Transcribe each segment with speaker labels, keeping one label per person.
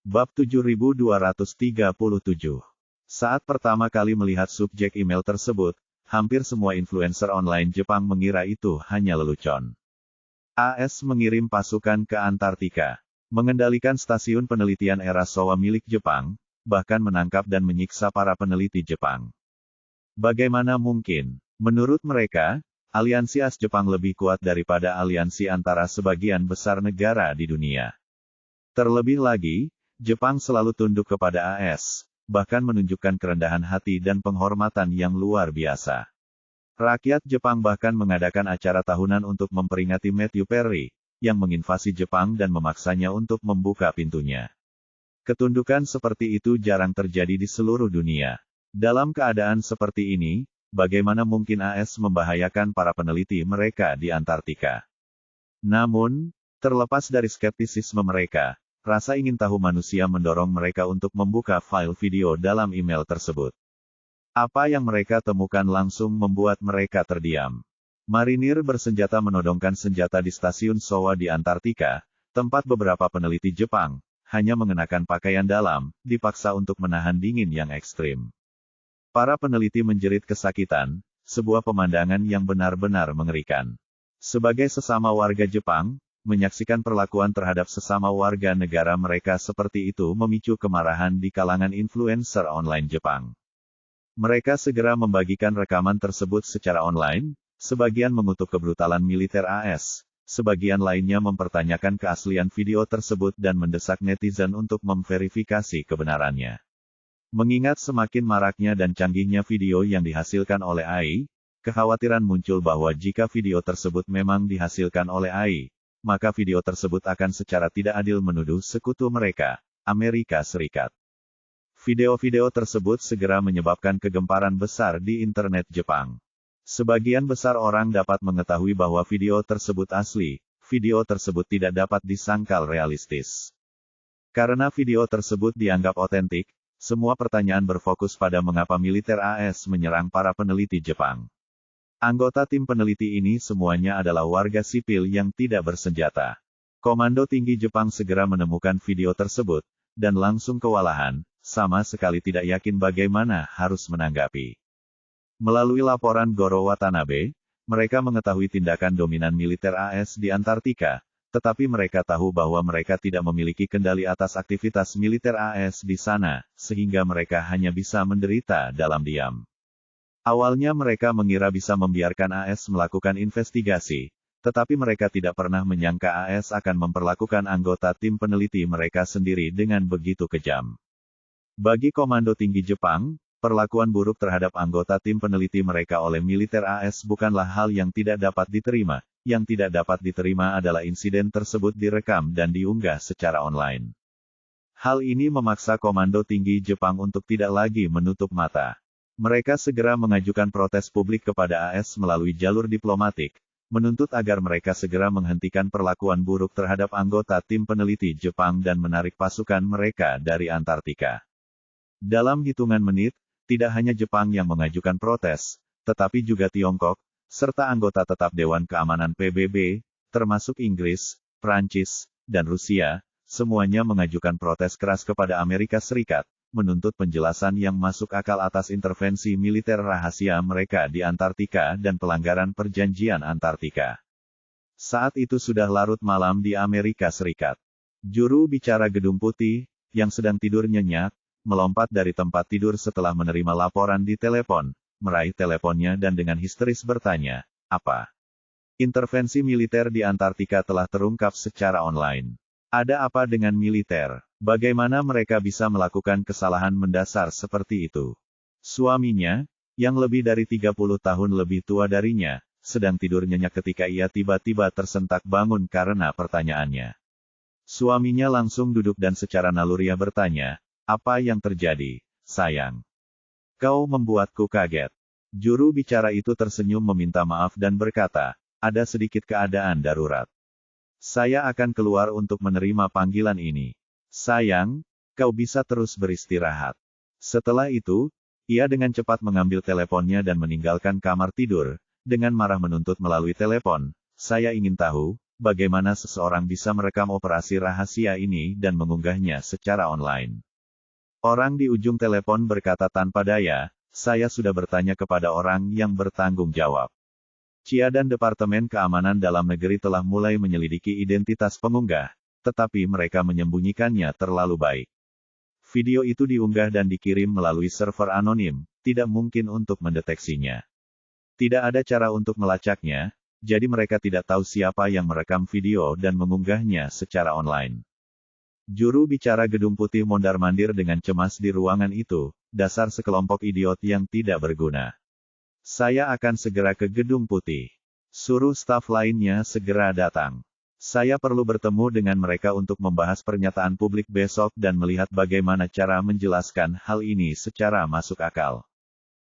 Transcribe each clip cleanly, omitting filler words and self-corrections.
Speaker 1: Bab 7237. Saat pertama kali melihat subjek email tersebut, hampir semua influencer online Jepang mengira itu hanya lelucon. AS mengirim pasukan ke Antartika, mengendalikan stasiun penelitian era Showa milik Jepang, bahkan menangkap dan menyiksa para peneliti Jepang. Bagaimana mungkin? Menurut mereka, aliansi AS Jepang lebih kuat daripada aliansi antara sebagian besar negara di dunia. Terlebih lagi, Jepang selalu tunduk kepada AS, bahkan menunjukkan kerendahan hati dan penghormatan yang luar biasa. Rakyat Jepang bahkan mengadakan acara tahunan untuk memperingati Matthew Perry, yang menginvasi Jepang dan memaksanya untuk membuka pintunya. Ketundukan seperti itu jarang terjadi di seluruh dunia. Dalam keadaan seperti ini, bagaimana mungkin AS membahayakan para peneliti mereka di Antartika? Namun, terlepas dari skeptisisme mereka, rasa ingin tahu manusia mendorong mereka untuk membuka file video dalam email tersebut. Apa yang mereka temukan langsung membuat mereka terdiam. Marinir bersenjata menodongkan senjata di stasiun Showa di Antartika, tempat beberapa peneliti Jepang, hanya mengenakan pakaian dalam, dipaksa untuk menahan dingin yang ekstrim. Para peneliti menjerit kesakitan, sebuah pemandangan yang benar-benar mengerikan. Sebagai sesama warga Jepang, menyaksikan perlakuan terhadap sesama warga negara mereka seperti itu memicu kemarahan di kalangan influencer online Jepang. Mereka segera membagikan rekaman tersebut secara online, sebagian mengutuk kebrutalan militer AS, sebagian lainnya mempertanyakan keaslian video tersebut dan mendesak netizen untuk memverifikasi kebenarannya. Mengingat semakin maraknya dan canggihnya video yang dihasilkan oleh AI, kekhawatiran muncul bahwa jika video tersebut memang dihasilkan oleh AI, maka video tersebut akan secara tidak adil menuduh sekutu mereka, Amerika Serikat. Video-video tersebut segera menyebabkan kegemparan besar di internet Jepang. Sebagian besar orang dapat mengetahui bahwa video tersebut asli, video tersebut tidak dapat disangkal realistis. Karena video tersebut dianggap otentik, semua pertanyaan berfokus pada mengapa militer AS menyerang para peneliti Jepang. Anggota tim peneliti ini semuanya adalah warga sipil yang tidak bersenjata. Komando tinggi Jepang segera menemukan video tersebut, dan langsung kewalahan, sama sekali tidak yakin bagaimana harus menanggapi. Melalui laporan Goro Watanabe, mereka mengetahui tindakan dominan militer AS di Antartika, tetapi mereka tahu bahwa mereka tidak memiliki kendali atas aktivitas militer AS di sana, sehingga mereka hanya bisa menderita dalam diam. Awalnya mereka mengira bisa membiarkan AS melakukan investigasi, tetapi mereka tidak pernah menyangka AS akan memperlakukan anggota tim peneliti mereka sendiri dengan begitu kejam. Bagi Komando Tinggi Jepang, perlakuan buruk terhadap anggota tim peneliti mereka oleh militer AS bukanlah hal yang tidak dapat diterima. Yang tidak dapat diterima adalah insiden tersebut direkam dan diunggah secara online. Hal ini memaksa Komando Tinggi Jepang untuk tidak lagi menutup mata. Mereka segera mengajukan protes publik kepada AS melalui jalur diplomatik, menuntut agar mereka segera menghentikan perlakuan buruk terhadap anggota tim peneliti Jepang dan menarik pasukan mereka dari Antartika. Dalam hitungan menit, tidak hanya Jepang yang mengajukan protes, tetapi juga Tiongkok, serta anggota tetap Dewan Keamanan PBB, termasuk Inggris, Prancis, dan Rusia, semuanya mengajukan protes keras kepada Amerika Serikat, menuntut penjelasan yang masuk akal atas intervensi militer rahasia mereka di Antartika dan pelanggaran perjanjian Antartika. Saat itu sudah larut malam di Amerika Serikat. Juru bicara Gedung Putih, yang sedang tidur nyenyak, melompat dari tempat tidur setelah menerima laporan di telepon, meraih teleponnya dan dengan histeris bertanya, "Apa? Intervensi militer di Antartika telah terungkap secara online. Ada apa dengan militer? Bagaimana mereka bisa melakukan kesalahan mendasar seperti itu?" Suaminya, yang lebih dari 30 tahun lebih tua darinya, sedang tidur nyenyak ketika ia tiba-tiba tersentak bangun karena pertanyaannya. Suaminya langsung duduk dan secara naluriah bertanya, "Apa yang terjadi, sayang? Kau membuatku kaget." Juru bicara itu tersenyum meminta maaf dan berkata, "Ada sedikit keadaan darurat. Saya akan keluar untuk menerima panggilan ini. Sayang, kau bisa terus beristirahat." Setelah itu, ia dengan cepat mengambil teleponnya dan meninggalkan kamar tidur, dengan marah menuntut melalui telepon, "Saya ingin tahu, bagaimana seseorang bisa merekam operasi rahasia ini dan mengunggahnya secara online. Orang di ujung telepon berkata tanpa daya, saya sudah bertanya kepada orang yang bertanggung jawab. CIA dan Departemen Keamanan Dalam Negeri telah mulai menyelidiki identitas pengunggah, tetapi mereka menyembunyikannya terlalu baik. Video itu diunggah dan dikirim melalui server anonim, tidak mungkin untuk mendeteksinya. Tidak ada cara untuk melacaknya, jadi mereka tidak tahu siapa yang merekam video dan mengunggahnya secara online. Juru bicara Gedung Putih mondar-mandir dengan cemas di ruangan itu, dasar sekelompok idiot yang tidak berguna. Saya akan segera ke Gedung Putih. Suruh staf lainnya segera datang. Saya perlu bertemu dengan mereka untuk membahas pernyataan publik besok dan melihat bagaimana cara menjelaskan hal ini secara masuk akal.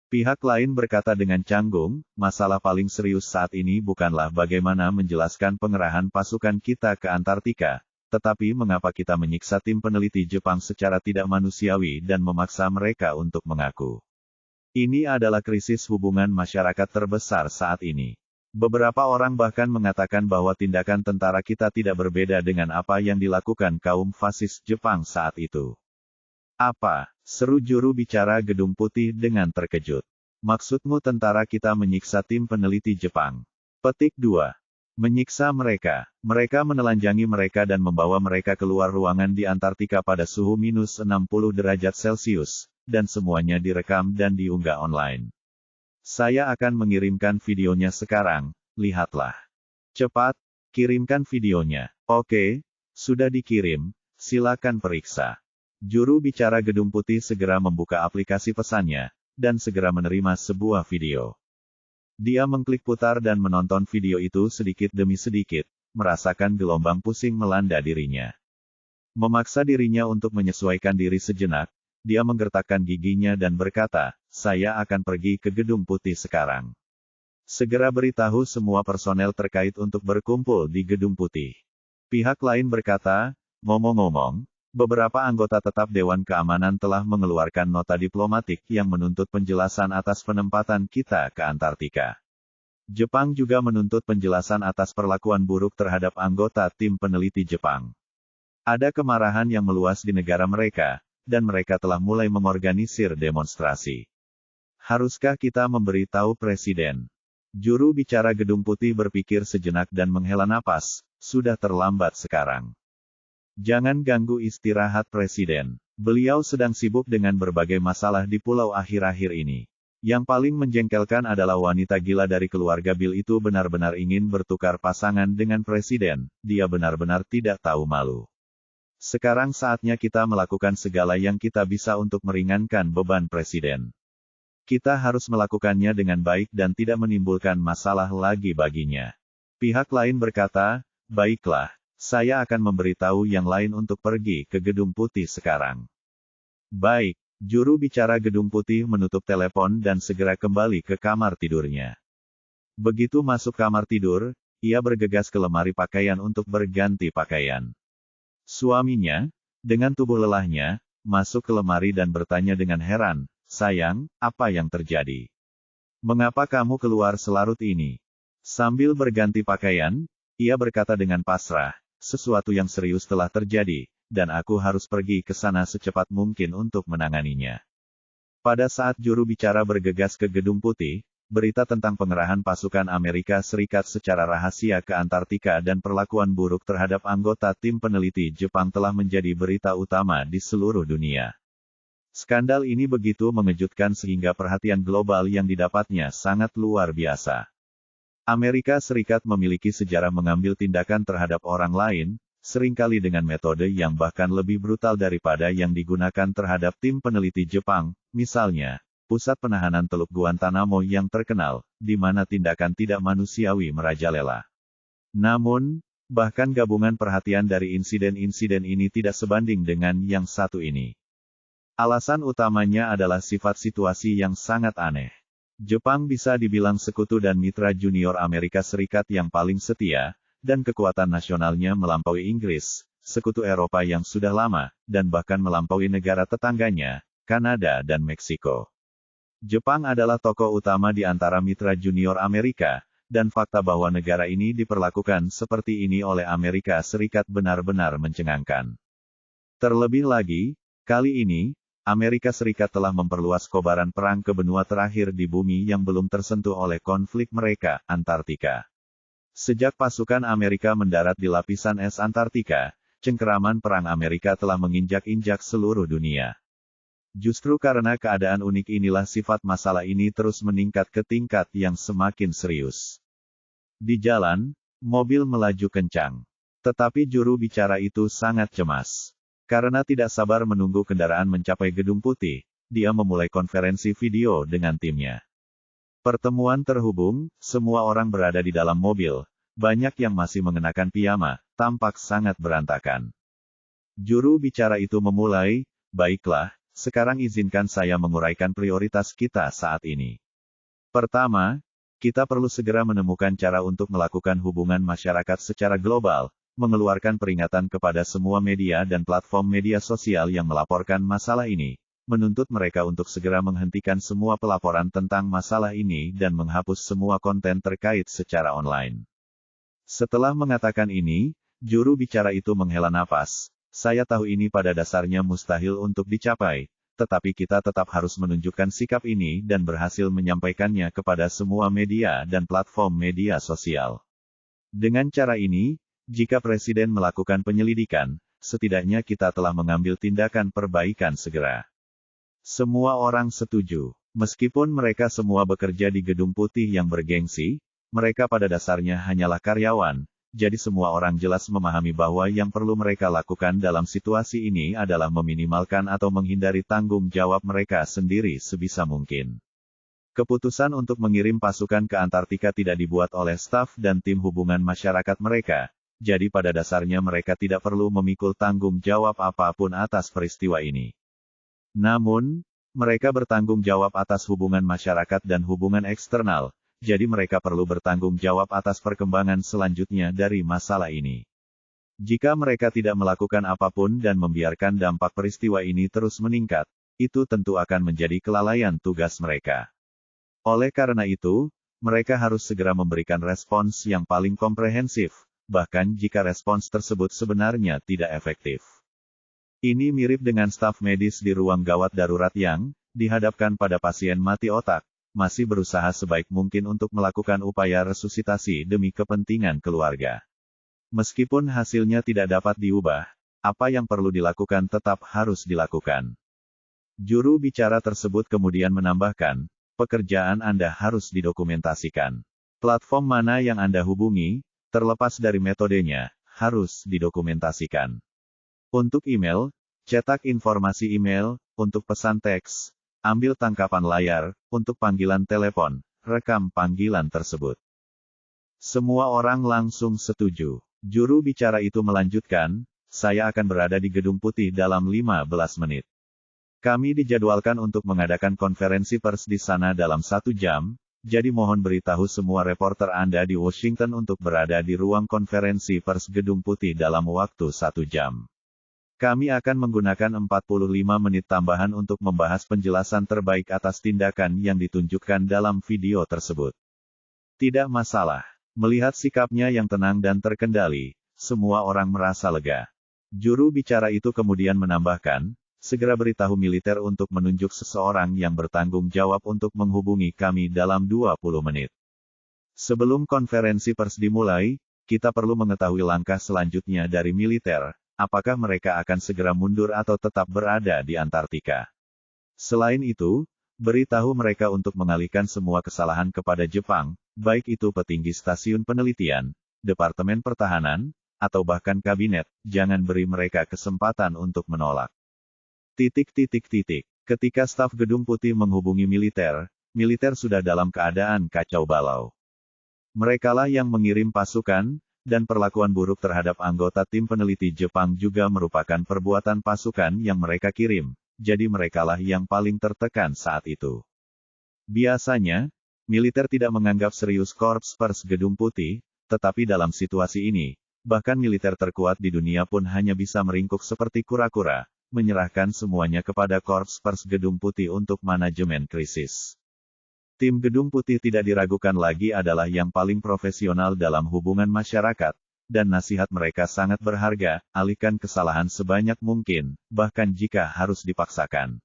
Speaker 1: Pihak lain berkata dengan canggung, masalah paling serius saat ini bukanlah bagaimana menjelaskan pengerahan pasukan kita ke Antartika, tetapi mengapa kita menyiksa tim peneliti Jepang secara tidak manusiawi dan memaksa mereka untuk mengaku. Ini adalah krisis hubungan masyarakat terbesar saat ini. Beberapa orang bahkan mengatakan bahwa tindakan tentara kita tidak berbeda dengan apa yang dilakukan kaum fasis Jepang saat itu. Apa? Seru juru bicara Gedung Putih dengan terkejut. Maksudmu tentara kita menyiksa tim peneliti Jepang? Petik 2. Menyiksa mereka. Mereka menelanjangi mereka dan membawa mereka keluar ruangan di Antartika pada suhu minus 60 derajat Celcius, dan semuanya direkam dan diunggah online. Saya akan mengirimkan videonya sekarang, lihatlah. Cepat, kirimkan videonya. Oke, sudah dikirim, silakan periksa. Juru bicara Gedung Putih segera membuka aplikasi pesannya, dan segera menerima sebuah video. Dia mengklik putar dan menonton video itu sedikit demi sedikit, merasakan gelombang pusing melanda dirinya. Memaksa dirinya untuk menyesuaikan diri sejenak, dia menggertakkan giginya dan berkata, saya akan pergi ke Gedung Putih sekarang. Segera beritahu semua personel terkait untuk berkumpul di Gedung Putih. Pihak lain berkata, ngomong-ngomong, beberapa anggota tetap Dewan Keamanan telah mengeluarkan nota diplomatik yang menuntut penjelasan atas penempatan kita ke Antartika. Jepang juga menuntut penjelasan atas perlakuan buruk terhadap anggota tim peneliti Jepang. Ada kemarahan yang meluas di negara mereka, dan mereka telah mulai mengorganisir demonstrasi. Haruskah kita memberitahu Presiden? Juru bicara Gedung Putih berpikir sejenak dan menghela napas, sudah terlambat sekarang. Jangan ganggu istirahat Presiden. Beliau sedang sibuk dengan berbagai masalah di pulau akhir-akhir ini. Yang paling menjengkelkan adalah wanita gila dari keluarga Bill itu benar-benar ingin bertukar pasangan dengan Presiden. Dia benar-benar tidak tahu malu. Sekarang saatnya kita melakukan segala yang kita bisa untuk meringankan beban Presiden. Kita harus melakukannya dengan baik dan tidak menimbulkan masalah lagi baginya. Pihak lain berkata, baiklah. Saya akan memberitahu yang lain untuk pergi ke Gedung Putih sekarang. Baik, juru bicara Gedung Putih menutup telepon dan segera kembali ke kamar tidurnya. Begitu masuk kamar tidur, ia bergegas ke lemari pakaian untuk berganti pakaian. Suaminya, dengan tubuh lelahnya, masuk ke lemari dan bertanya dengan heran, sayang, apa yang terjadi? Mengapa kamu keluar selarut ini? Sambil berganti pakaian, ia berkata dengan pasrah, sesuatu yang serius telah terjadi, dan aku harus pergi ke sana secepat mungkin untuk menanganinya. Pada saat juru bicara bergegas ke Gedung Putih, berita tentang pengerahan pasukan Amerika Serikat secara rahasia ke Antartika dan perlakuan buruk terhadap anggota tim peneliti Jepang telah menjadi berita utama di seluruh dunia. Skandal ini begitu mengejutkan sehingga perhatian global yang didapatnya sangat luar biasa. Amerika Serikat memiliki sejarah mengambil tindakan terhadap orang lain, seringkali dengan metode yang bahkan lebih brutal daripada yang digunakan terhadap tim peneliti Jepang, misalnya, pusat penahanan Teluk Guantanamo yang terkenal, di mana tindakan tidak manusiawi merajalela. Namun, bahkan gabungan perhatian dari insiden-insiden ini tidak sebanding dengan yang satu ini. Alasan utamanya adalah sifat situasi yang sangat aneh. Jepang bisa dibilang sekutu dan mitra junior Amerika Serikat yang paling setia, dan kekuatan nasionalnya melampaui Inggris, sekutu Eropa yang sudah lama, dan bahkan melampaui negara tetangganya, Kanada dan Meksiko. Jepang adalah tokoh utama di antara mitra junior Amerika, dan fakta bahwa negara ini diperlakukan seperti ini oleh Amerika Serikat benar-benar mencengangkan. Terlebih lagi, kali ini, Amerika Serikat telah memperluas kobaran perang ke benua terakhir di bumi yang belum tersentuh oleh konflik mereka, Antartika. Sejak pasukan Amerika mendarat di lapisan es Antartika, cengkeraman perang Amerika telah menginjak-injak seluruh dunia. Justru karena keadaan unik inilah sifat masalah ini terus meningkat ke tingkat yang semakin serius. Di jalan, mobil melaju kencang. Tetapi juru bicara itu sangat cemas. Karena tidak sabar menunggu kendaraan mencapai Gedung Putih, dia memulai konferensi video dengan timnya. Pertemuan terhubung, semua orang berada di dalam mobil, banyak yang masih mengenakan piyama, tampak sangat berantakan. Juru bicara itu memulai, "Baiklah, sekarang izinkan saya menguraikan prioritas kita saat ini. Pertama, kita perlu segera menemukan cara untuk melakukan hubungan masyarakat secara global, mengeluarkan peringatan kepada semua media dan platform media sosial yang melaporkan masalah ini, menuntut mereka untuk segera menghentikan semua pelaporan tentang masalah ini dan menghapus semua konten terkait secara online." Setelah mengatakan ini, juru bicara itu menghela napas. "Saya tahu ini pada dasarnya mustahil untuk dicapai, tetapi kita tetap harus menunjukkan sikap ini dan berhasil menyampaikannya kepada semua media dan platform media sosial. Dengan cara ini, jika Presiden melakukan penyelidikan, setidaknya kita telah mengambil tindakan perbaikan segera." Semua orang setuju. Meskipun mereka semua bekerja di Gedung Putih yang bergengsi, mereka pada dasarnya hanyalah karyawan. Jadi semua orang jelas memahami bahwa yang perlu mereka lakukan dalam situasi ini adalah meminimalkan atau menghindari tanggung jawab mereka sendiri sebisa mungkin. Keputusan untuk mengirim pasukan ke Antartika tidak dibuat oleh staf dan tim hubungan masyarakat mereka, jadi pada dasarnya mereka tidak perlu memikul tanggung jawab apapun atas peristiwa ini. Namun, mereka bertanggung jawab atas hubungan masyarakat dan hubungan eksternal, jadi mereka perlu bertanggung jawab atas perkembangan selanjutnya dari masalah ini. Jika mereka tidak melakukan apapun dan membiarkan dampak peristiwa ini terus meningkat, itu tentu akan menjadi kelalaian tugas mereka. Oleh karena itu, mereka harus segera memberikan respons yang paling komprehensif, bahkan jika respons tersebut sebenarnya tidak efektif. Ini mirip dengan staf medis di ruang gawat darurat yang, dihadapkan pada pasien mati otak, masih berusaha sebaik mungkin untuk melakukan upaya resusitasi demi kepentingan keluarga. Meskipun hasilnya tidak dapat diubah, apa yang perlu dilakukan tetap harus dilakukan. Juru bicara tersebut kemudian menambahkan, pekerjaan Anda harus didokumentasikan. Platform mana yang Anda hubungi, terlepas dari metodenya, harus didokumentasikan. Untuk email, cetak informasi email, untuk pesan teks, ambil tangkapan layar, untuk panggilan telepon, rekam panggilan tersebut. Semua orang langsung setuju. Juru bicara itu melanjutkan, "Saya akan berada di Gedung Putih dalam 15 menit. Kami dijadwalkan untuk mengadakan konferensi pers di sana dalam 1 jam, jadi mohon beritahu semua reporter Anda di Washington untuk berada di ruang konferensi pers Gedung Putih dalam waktu 1 jam. Kami akan menggunakan 45 menit tambahan untuk membahas penjelasan terbaik atas tindakan yang ditunjukkan dalam video tersebut." Tidak masalah. Melihat sikapnya yang tenang dan terkendali, semua orang merasa lega. Juru bicara itu kemudian menambahkan, "Segera beritahu militer untuk menunjuk seseorang yang bertanggung jawab untuk menghubungi kami dalam 20 menit. Sebelum konferensi pers dimulai, kita perlu mengetahui langkah selanjutnya dari militer. Apakah mereka akan segera mundur atau tetap berada di Antartika? Selain itu, beritahu mereka untuk mengalihkan semua kesalahan kepada Jepang, baik itu petinggi stasiun penelitian, Departemen Pertahanan, atau bahkan kabinet, jangan beri mereka kesempatan untuk menolak." Ketika staf Gedung Putih menghubungi militer, militer sudah dalam keadaan kacau balau. Merekalah yang mengirim pasukan, dan perlakuan buruk terhadap anggota tim peneliti Jepang juga merupakan perbuatan pasukan yang mereka kirim, jadi merekalah yang paling tertekan saat itu. Biasanya, militer tidak menganggap serius Korps Pers Gedung Putih, tetapi dalam situasi ini, bahkan militer terkuat di dunia pun hanya bisa meringkuk seperti kura-kura, menyerahkan semuanya kepada Korps Pers Gedung Putih untuk manajemen krisis. Tim Gedung Putih tidak diragukan lagi adalah yang paling profesional dalam hubungan masyarakat, dan nasihat mereka sangat berharga, alihkan kesalahan sebanyak mungkin, bahkan jika harus dipaksakan.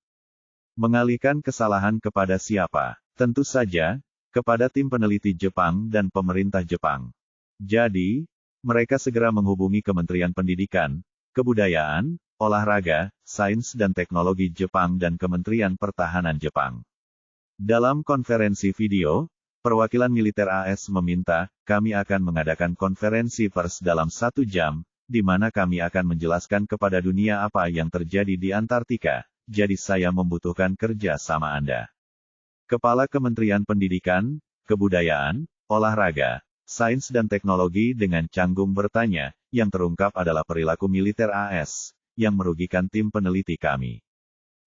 Speaker 1: Mengalihkan kesalahan kepada siapa? Tentu saja, kepada tim peneliti Jepang dan pemerintah Jepang. Jadi, mereka segera menghubungi Kementerian Pendidikan, Kebudayaan, Olahraga, Sains dan Teknologi Jepang dan Kementerian Pertahanan Jepang. Dalam konferensi video, perwakilan militer AS meminta, kami akan mengadakan konferensi pers dalam 1 jam, di mana kami akan menjelaskan kepada dunia apa yang terjadi di Antartika, jadi saya membutuhkan kerja sama Anda. Kepala Kementerian Pendidikan, Kebudayaan, Olahraga, Sains dan Teknologi dengan canggung bertanya, yang terungkap adalah perilaku militer AS, yang merugikan tim peneliti kami.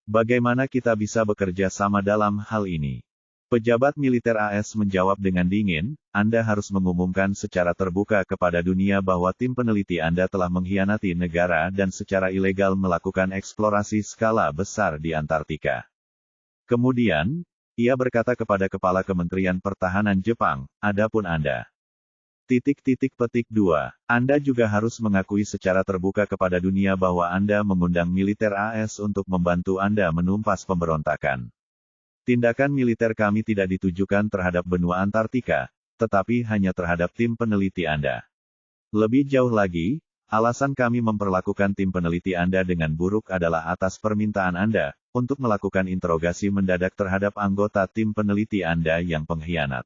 Speaker 1: Bagaimana kita bisa bekerja sama dalam hal ini? Pejabat militer AS menjawab dengan dingin, Anda harus mengumumkan secara terbuka kepada dunia bahwa tim peneliti Anda telah mengkhianati negara dan secara ilegal melakukan eksplorasi skala besar di Antartika. Kemudian, ia berkata kepada Kepala Kementerian Pertahanan Jepang, adapun Anda. .. 2. Anda juga harus mengakui secara terbuka kepada dunia bahwa Anda mengundang militer AS untuk membantu Anda menumpas pemberontakan. Tindakan militer kami tidak ditujukan terhadap benua Antartika, tetapi hanya terhadap tim peneliti Anda. Lebih jauh lagi, alasan kami memperlakukan tim peneliti Anda dengan buruk adalah atas permintaan Anda, untuk melakukan interogasi mendadak terhadap anggota tim peneliti Anda yang pengkhianat.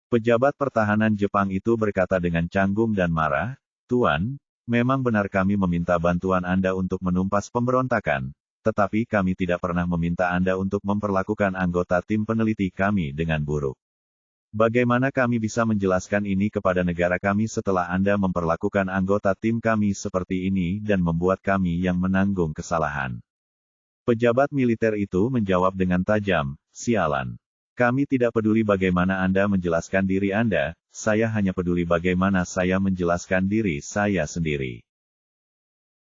Speaker 1: Pejabat pertahanan Jepang itu berkata dengan canggung dan marah, Tuan, memang benar kami meminta bantuan Anda untuk menumpas pemberontakan, tetapi kami tidak pernah meminta Anda untuk memperlakukan anggota tim peneliti kami dengan buruk. Bagaimana kami bisa menjelaskan ini kepada negara kami setelah Anda memperlakukan anggota tim kami seperti ini dan membuat kami yang menanggung kesalahan? Pejabat militer itu menjawab dengan tajam, sialan. Kami tidak peduli bagaimana Anda menjelaskan diri Anda, saya hanya peduli bagaimana saya menjelaskan diri saya sendiri.